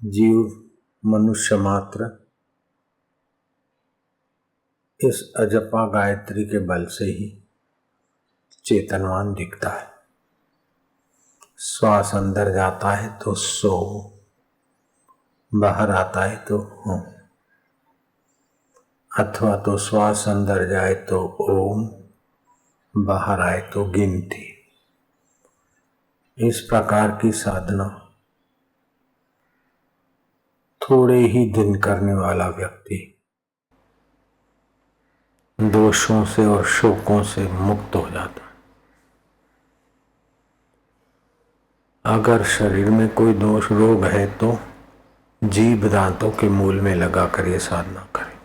जीव मनुष्य मात्र इस अजपा गायत्री के बल से ही चेतनवान दिखता है। श्वास अंदर जाता है तो सो, बाहर आता है तो हो, अथवा तो श्वास अंदर जाए तो ओम, बाहर आए तो गिनती। इस प्रकार की साधना थोड़े ही दिन करने वाला व्यक्ति दोषों से और शोकों से मुक्त हो जाता है। अगर शरीर में कोई दोष रोग है तो जीभ दांतों के मूल में लगाकर ये साधना करें।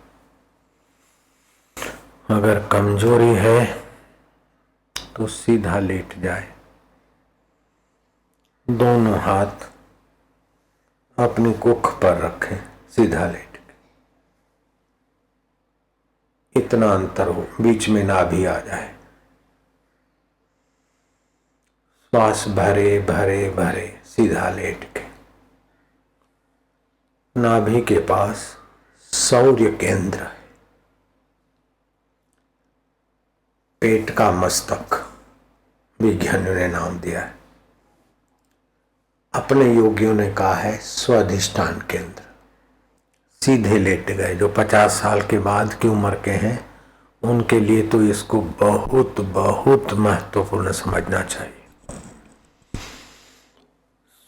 अगर कमजोरी है तो सीधा लेट जाए, दोनों हाथ अपनी कुख पर रखें, सीधा लेट के। इतना अंतर हो, बीच में नाभि आ जाए। श्वास भरे भरे भरे, सीधा लेट के। नाभि के पास सौर्य केंद्र है, पेट का मस्तक विज्ञानियों ने नाम दिया है। अपने योगियों ने कहा है स्वाधिष्ठान केंद्र। सीधे लेट गए। जो 50 साल के बाद की उम्र के हैं उनके लिए तो इसको बहुत बहुत महत्वपूर्ण समझना चाहिए।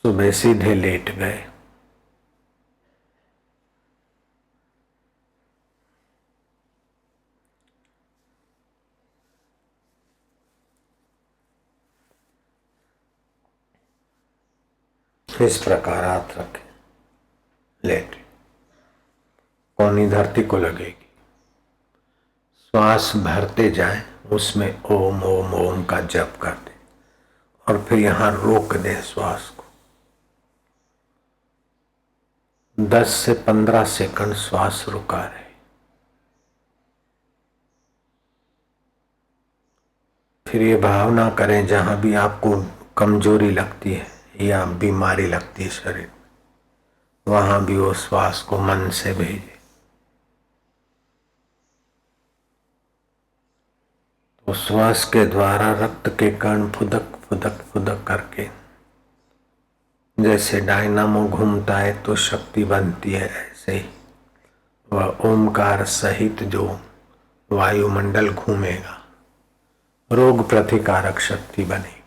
सुबह सीधे लेट गए, इस प्रकार हाथ रखें, लेटे। कौनी धरती को लगेगी। श्वास भरते जाएं, उसमें ओम ओम ओम का जप कर दें और फिर यहां रोक दें श्वास को। 10 से 15 सेकंड श्वास रुका रहे। फिर ये भावना करें जहां भी आपको कमजोरी लगती है या बीमारी लगती है शरीर में, वहां भी वो श्वास को मन से भेजे। तो श्वास के द्वारा रक्त के कण फुदक फुदक फुदक करके जैसे डायनामो घूमता है तो शक्ति बनती है, ऐसे ही वह ओमकार सहित जो वायुमंडल घूमेगा, रोग प्रतिकारक शक्ति बनेगी।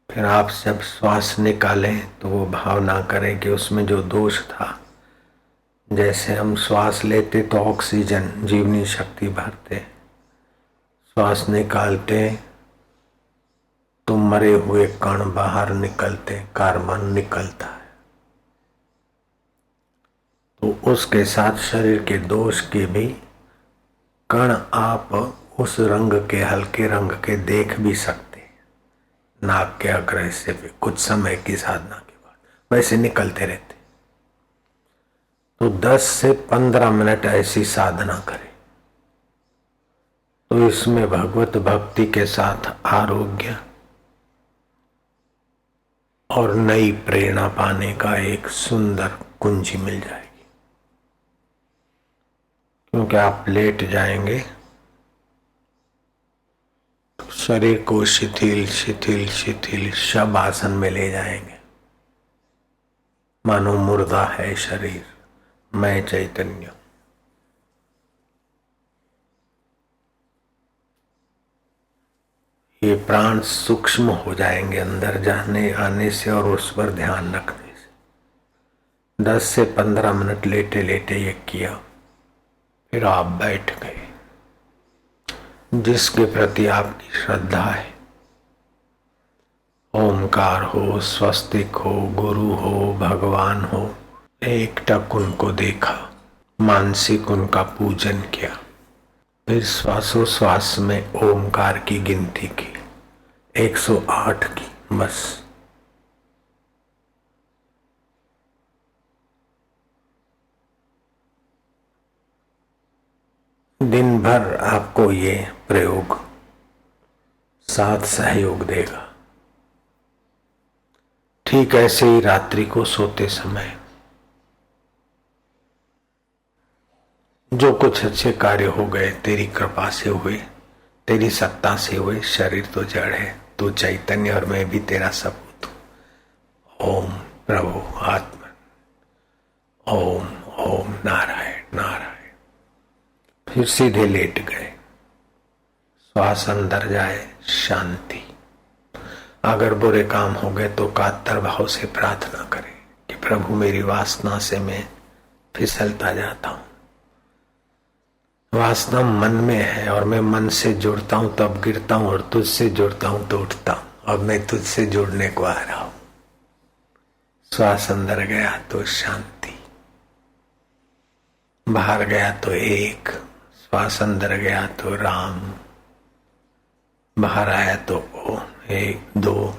फिर आप जब श्वास निकालें तो वो भावना करें कि उसमें जो दोष था, जैसे हम श्वास लेते तो ऑक्सीजन जीवनी शक्ति भरते, श्वास निकालते तो मरे हुए कण बाहर निकलते, कार्बन निकलता है। तो उसके साथ शरीर के दोष के भी कण आप उस रंग के, हल्के रंग के देख भी सकते, नाक के अग्र हिस्से पे कुछ समय की साधना के बाद वैसे निकलते रहते। तो 10 से 15 मिनट ऐसी साधना करें तो इसमें भगवत भक्ति के साथ आरोग्य और नई प्रेरणा पाने का एक सुंदर कुंजी मिल जाएगी। क्योंकि आप लेट जाएंगे तो शरीर को शिथिल शिथिल शिथिल शव आसन में ले जाएंगे, मानो मुर्दा है शरीर, मैं चैतन्य। ये प्राण सूक्ष्म हो जाएंगे अंदर जाने आने से और उस पर ध्यान रखने से। 10 से 15 मिनट लेटे लेटे ये किया, फिर आप बैठ गए। जिसके प्रति आपकी श्रद्धा है, ओमकार हो, स्वस्तिक हो, गुरु हो, भगवान हो, एकटक उनको देखा, मानसिक उनका पूजन किया। फिर श्वासोश्वास में ओमकार की गिनती की, 108 की, बस। दिन भर आपको ये प्रयोग साथ सहयोग देगा। ठीक ऐसे ही रात्रि को सोते समय जो कुछ अच्छे कार्य हो गए तेरी कृपा से हुए, तेरी सत्ता से हुए। शरीर तो जड़ है, तू चैतन्य और मैं भी तेरा सबूत हूं। ओम प्रभु आत्मा, ओम ओम नारायण नारायण। फिर सीधे लेट गए। श्वास अंदर जाए, शांति। अगर बुरे काम हो गए तो कातर भाव से प्रार्थना करें कि प्रभु मेरी वासना से मैं फिसलता जाता हूं। वासना मन में है और मैं मन से जुड़ता हूं तब गिरता हूं, और तुझसे जुड़ता हूं तो उठता हूं। अब मैं तुझसे जुड़ने को आ रहा हूं। श्वास अंदर गया तो शांति, बाहर गया तो एक। श्वास अंदर गया तो राम, बाहर आया तो ओम। एक दो,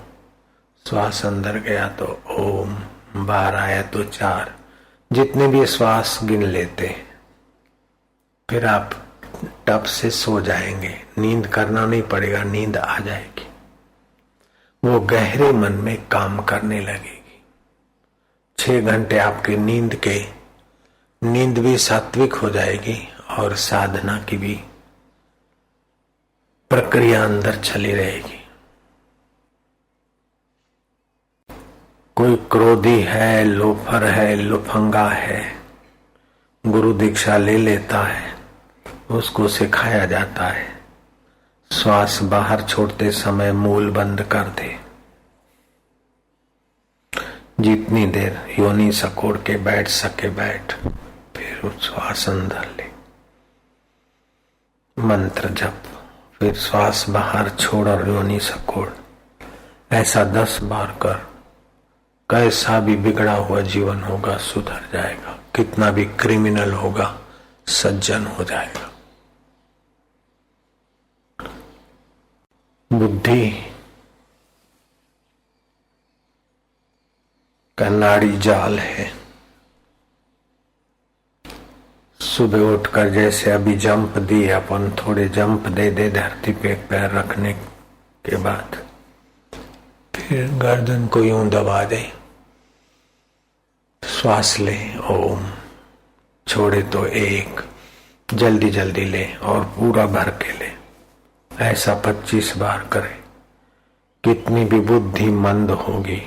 श्वास अंदर गया तो ओम, बाहर आया तो चार। जितने भी श्वास गिन लेते, फिर आप टप से सो जाएंगे। नींद करना नहीं पड़ेगा, नींद आ जाएगी। वो गहरे मन में काम करने लगेगी। 6 घंटे आपके नींद भी सात्विक हो जाएगी और साधना की भी प्रक्रिया अंदर चली रहेगी। कोई क्रोधी है, लोफर है, लुफंगा है, गुरु दीक्षा ले लेता है, उसको सिखाया जाता है श्वास बाहर छोड़ते समय मूल बंद कर दे। जितनी देर योनि सकोड़ के बैठ सके बैठ, फिर श्वास अंदर ले, मंत्र जप, फिर श्वास बाहर छोड़ और योनि सकोड़। ऐसा 10 बार कर, कैसा भी बिगड़ा हुआ जीवन होगा सुधर जाएगा। कितना भी क्रिमिनल होगा सज्जन हो जाएगा। बुद्धि का नाड़ी जाल है। सुबह उठकर जैसे अभी जंप दी अपन, थोड़े जंप दे दे धरती पे पैर रखने के बाद, फिर गर्दन को यूं दबा दे, श्वास ले ओम, छोड़े तो एक, जल्दी जल्दी ले और पूरा भर के ले। ऐसा 25 बार करें। कितनी भी बुद्धि मंद होगी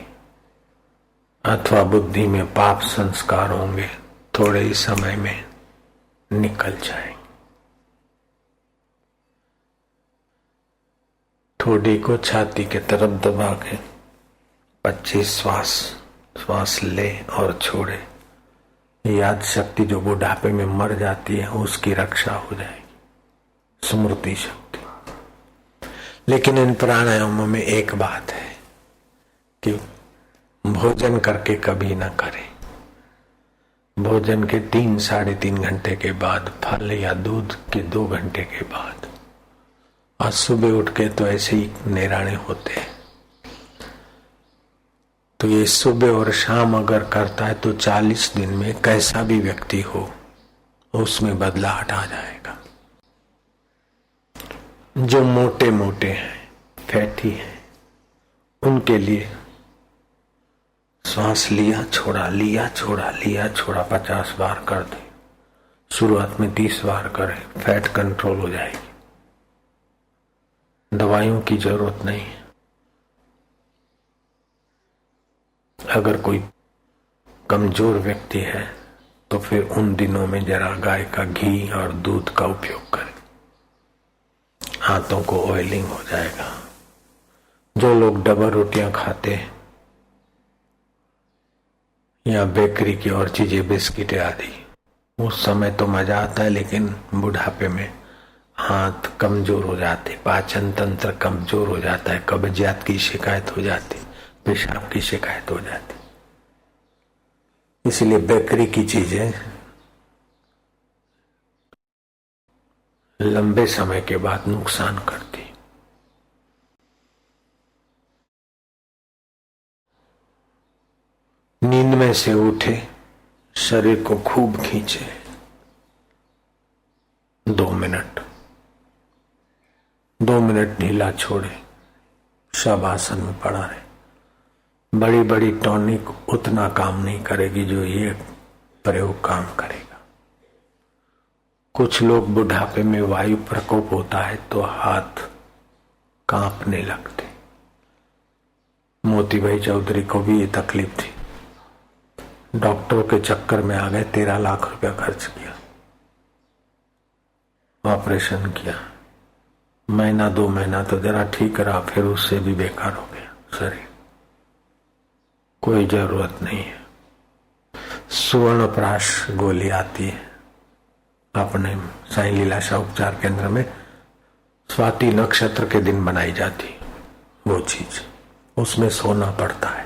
अथवा बुद्धि में पाप संस्कार होंगे, थोड़े ही समय में निकल जाएंगे। ठोडी को छाती के तरफ दबा के 25 श्वास ले और छोड़े। याद शक्ति जो बुढ़ापे में मर जाती है उसकी रक्षा हो जाएगी, स्मृति शक्ति। लेकिन इन प्राणायामों में एक बात है कि भोजन करके कभी ना करें। भोजन के 3-3.5 घंटे के बाद, फल या दूध के 2 घंटे के बाद, और सुबह उठ के तो ऐसे ही नेराणे होते हैं। तो ये सुबह और शाम अगर करता है तो 40 दिन में कैसा भी व्यक्ति हो उसमें बदलाव आ जाएगा। जो मोटे मोटे हैं, फैटी हैं, उनके लिए श्वास लिया छोड़ा, लिया छोड़ा, लिया छोड़ा 50 बार कर दे। शुरुआत में 30 बार करें, फैट कंट्रोल हो जाएगी। दवाइयों की जरूरत नहीं है। अगर कोई कमजोर व्यक्ति है तो फिर उन दिनों में जरा गाय का घी और दूध का उपयोग करें, हाथों को ऑयलिंग हो जाएगा। जो लोग डबल रोटियां खाते हैं या बेकरी की और चीजें, बिस्किट आदि, उस समय तो मजा आता है, लेकिन बुढ़ापे में हाथ कमजोर हो जाते, पाचन तंत्र कमजोर हो जाता है, कब्जियत की शिकायत हो जाती, पेशाब की शिकायत हो जाती। इसलिए बेकरी की चीजें लंबे समय के बाद नुकसान करती। नींद में से उठे, शरीर को खूब खींचे, 2 मिनट ढीला छोड़े, शवासन में पड़ा रहे। बड़ी बड़ी टॉनिक उतना काम नहीं करेगी जो ये प्रयोग काम करेगा। कुछ लोग बुढ़ापे में वायु प्रकोप होता है तो हाथ कांपने लगते। मोती भाई चौधरी को भी ये तकलीफ थी, डॉक्टर के चक्कर में आ गए, 13 लाख रुपया खर्च किया, ऑपरेशन किया, महीना 2 महीना तो जरा ठीक रहा, फिर उससे भी बेकार हो गया शरीर। कोई जरूरत नहीं है। सुवर्ण प्राश गोली आती है अपने साईं लीलाशाह उपचार केंद्र में, स्वाति नक्षत्र के दिन बनाई जाती वो चीज, उसमें सोना पड़ता है।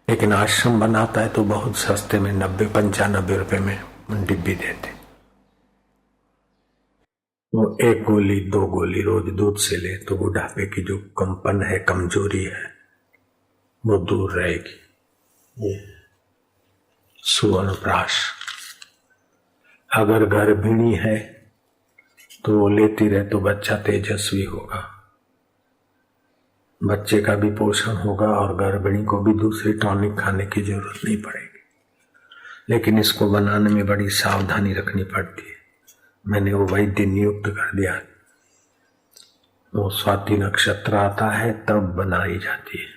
लेकिन आश्रम बनाता है तो बहुत सस्ते में 90-95 रुपए में डिब्बी देते। वो 1 गोली 2 गोली रोज दूध से ले तो बुढ़ापे की जो कंपन है, कमजोरी है, वो दूर रहेगी। ये सुवर्ण प्राश। अगर गर्भिणी है तो वो लेती रहे तो बच्चा तेजस्वी होगा, बच्चे का भी पोषण होगा और गर्भिणी को भी दूसरी टॉनिक खाने की जरूरत नहीं पड़ेगी। लेकिन इसको बनाने में बड़ी सावधानी रखनी पड़ती है। मैंने वो वैद्य नियुक्त कर दिया, वो स्वाति नक्षत्र आता है तब बनाई जाती है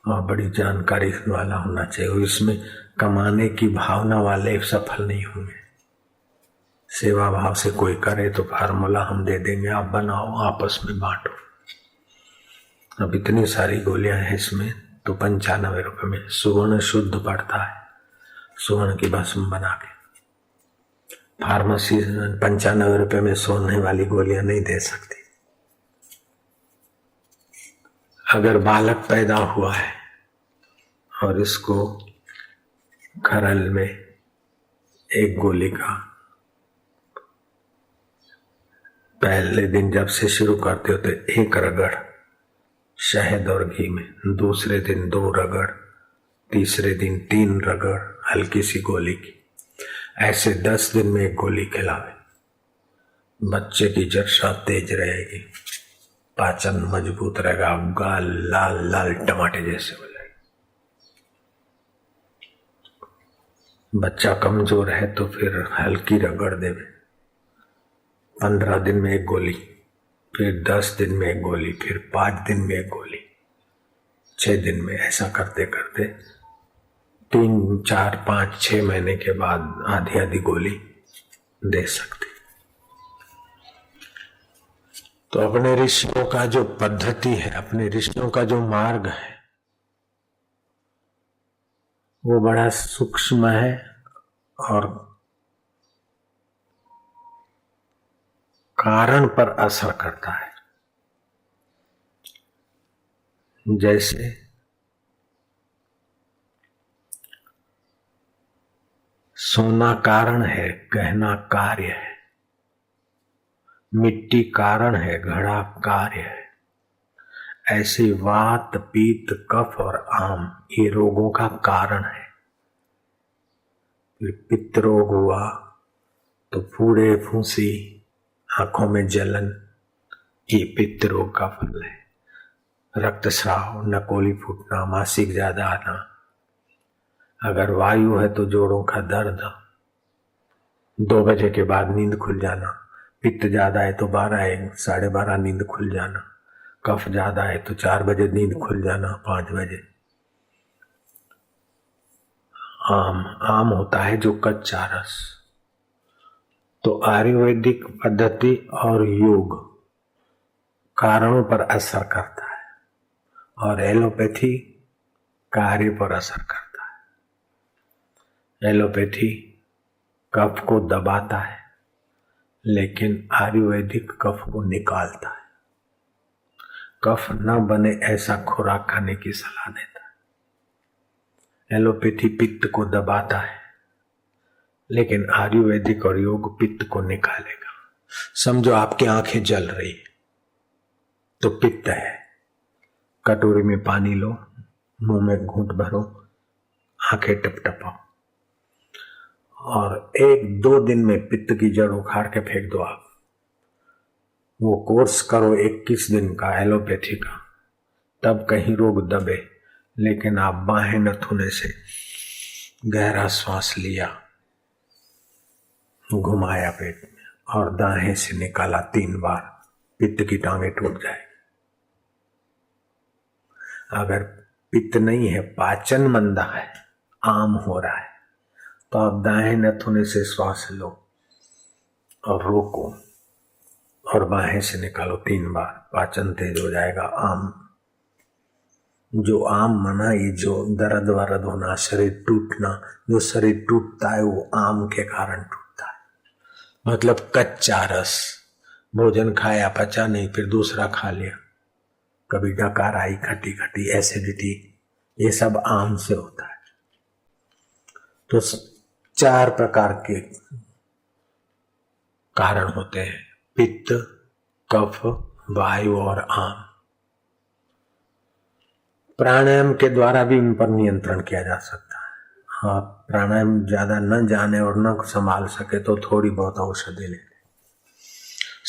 और बड़ी जानकारी वाला होना चाहिए। इसमें कमाने की भावना वाले सफल नहीं होंगे। सेवा भाव से कोई करे तो फार्मूला हम दे देंगे, आप बनाओ, आपस में बांटो। अब इतनी सारी गोलियां हैं इसमें तो 95 रुपए में सुवर्ण शुद्ध पड़ता है। सुवर्ण की भस्म बना के फार्मेसी 95 रुपए में सोने वाली गोलियां नहीं दे सकती। अगर बालक पैदा हुआ है और इसको खरल में 1 गोली का पहले दिन जब से शुरू करते हो तो 1 रगड़ शहद और घी में, दूसरे दिन 2 रगड़, तीसरे दिन 3 रगड़ हल्की सी गोली की, ऐसे 10 दिन में 1 गोली खिलावे। बच्चे की जठरा तेज रहेगी, पाचन मजबूत रहेगा, गाल लाल लाल टमाटे जैसे हो जाएगी। बच्चा कमजोर है तो फिर हल्की रगड़ देवे। 15 दिन में 1 गोली, फिर 10 दिन में 1 गोली, फिर 5 दिन में 1 गोली, 6 दिन में, ऐसा करते करते 3, 4, 5, 6 महीने के बाद आधी आधी गोली दे सकते। तो अपने ऋषियों का जो पद्धति है, अपने ऋषियों का जो मार्ग है, वो बड़ा सूक्ष्म है और कारण पर असर करता है। जैसे सोना कारण है, गहना कार्य है, मिट्टी कारण है, घड़ा कार्य है, ऐसे वात, पीत, कफ और आम ये रोगों का कारण है। फिर पित्त रोग हुआ तो फूड़े, फूंसी, आंखों में जलन, ये पित्त रोग का फल है। रक्तस्राव, नकोली फूटना, मासिक ज्यादा आना, अगर वायु है तो जोड़ों का दर्द, 2 बजे के बाद नींद खुल जाना, पित्त ज्यादा है तो 12, 12:30 नींद खुल जाना, कफ ज्यादा है तो 4 बजे नींद खुल जाना, 5 बजे। आम होता है जो कच्चा रस। तो आयुर्वेदिक पद्धति और योग कारणों पर असर करता है और एलोपैथी कार्य पर असर करता है। एलोपैथी कफ को दबाता है लेकिन आयुर्वेदिक कफ को निकालता है। कफ न बने ऐसा खुराक खाने की सलाह देता है। एलोपैथी पित्त को दबाता है लेकिन आयुर्वेदिक और योग पित्त को निकालेगा। समझो आपकी आंखें जल रही तो पित्त है, कटोरी में पानी लो, मुंह में घूंट भरो, आंखें टपटपाओ और 1-2 दिन में पित्त की जड़ उखाड़ के फेंक दो। आप वो कोर्स करो 21 दिन का एलोपैथी का, तब कहीं रोग दबे, लेकिन आप बाहें नथुने से गहरा श्वास लिया, घुमाया पेट में और दाएं से निकाला 3 बार, पित्त की टांगे टूट जाएगी। अगर पित्त नहीं है, पाचन मंदा है, आम हो रहा है, तो आप दाएं नथुने से श्वास लो और रोको और बाहें से निकालो 3 बार, पाचन तेज हो जाएगा। आम जो आम मना, ये जो दर्द वरद होना, शरीर टूटना, जो शरीर टूटता है वो आम के कारण टूटता है। मतलब कच्चा रस, भोजन खाया पचा नहीं, फिर दूसरा खा लिया, कभी डकार आई, खट्टी खट्टी, एसिडिटी, ये सब आम से होता है। तो 4 प्रकार के कारण होते हैं, पित्त, कफ, वायु और आम। प्राणायाम के द्वारा भी इन पर नियंत्रण किया जा सकता है। हाँ, प्राणायाम ज्यादा न जाने और न संभाल सके तो थोड़ी बहुत औषधि ले।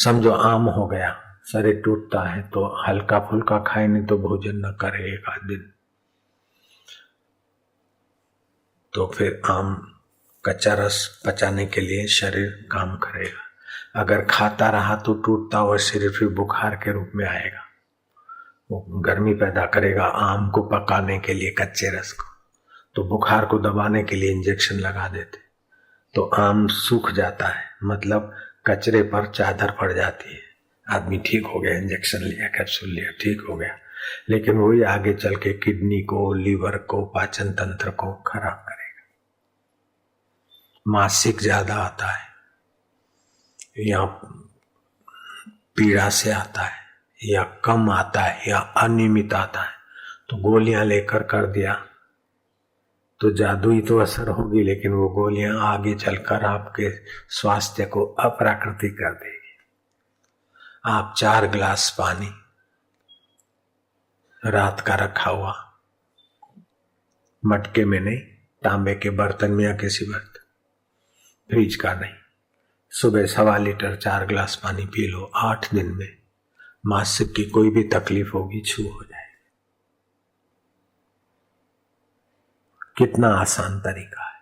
समझो आम हो गया, शरीर टूटता है तो हल्का फुल्का खाए, नहीं तो भोजन न करे 1 आध दिन, तो फिर आम कच्चा रस पचाने के लिए शरीर काम करेगा। अगर खाता रहा तो टूटता हुआ शरीर फिर बुखार के रूप में आएगा, वो गर्मी पैदा करेगा आम को पकाने के लिए, कच्चे रस को, तो बुखार को दबाने के लिए इंजेक्शन लगा देते, तो आम सूख जाता है, मतलब कचरे पर चादर पड़ जाती है। आदमी ठीक हो गया, इंजेक्शन लिया, कैप्सूल लिया, ठीक हो गया, लेकिन वही आगे चल के किडनी को, लीवर को, पाचन तंत्र को खराब करेगा। मासिक ज्यादा आता है या पीड़ा से आता है या कम आता है या अनियमित आता है, तो गोलियां लेकर कर दिया तो जादुई तो असर होगी, लेकिन वो गोलियां आगे चलकर आपके स्वास्थ्य को अप्राकृतिक कर देगी। आप 4 गिलास पानी रात का रखा हुआ, मटके में नहीं, तांबे के बर्तन में या किसी बर्तन, फ्रिज का नहीं, सुबह 1.25 लीटर 4 गिलास पानी पी लो, 8 दिन में मासिक की कोई भी तकलीफ होगी छू हो जाएगी। कितना आसान तरीका है।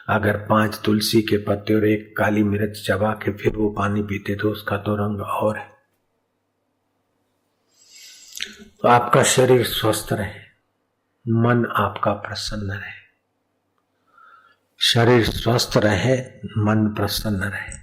अगर 5 तुलसी के पत्ते और 1 काली मिर्च चबा के फिर वो पानी पीते तो उसका तो रंग और है। तो आपका शरीर स्वस्थ रहे, मन आपका प्रसन्न रहे, शरीर स्वस्थ रहे, मन प्रसन्न रहे,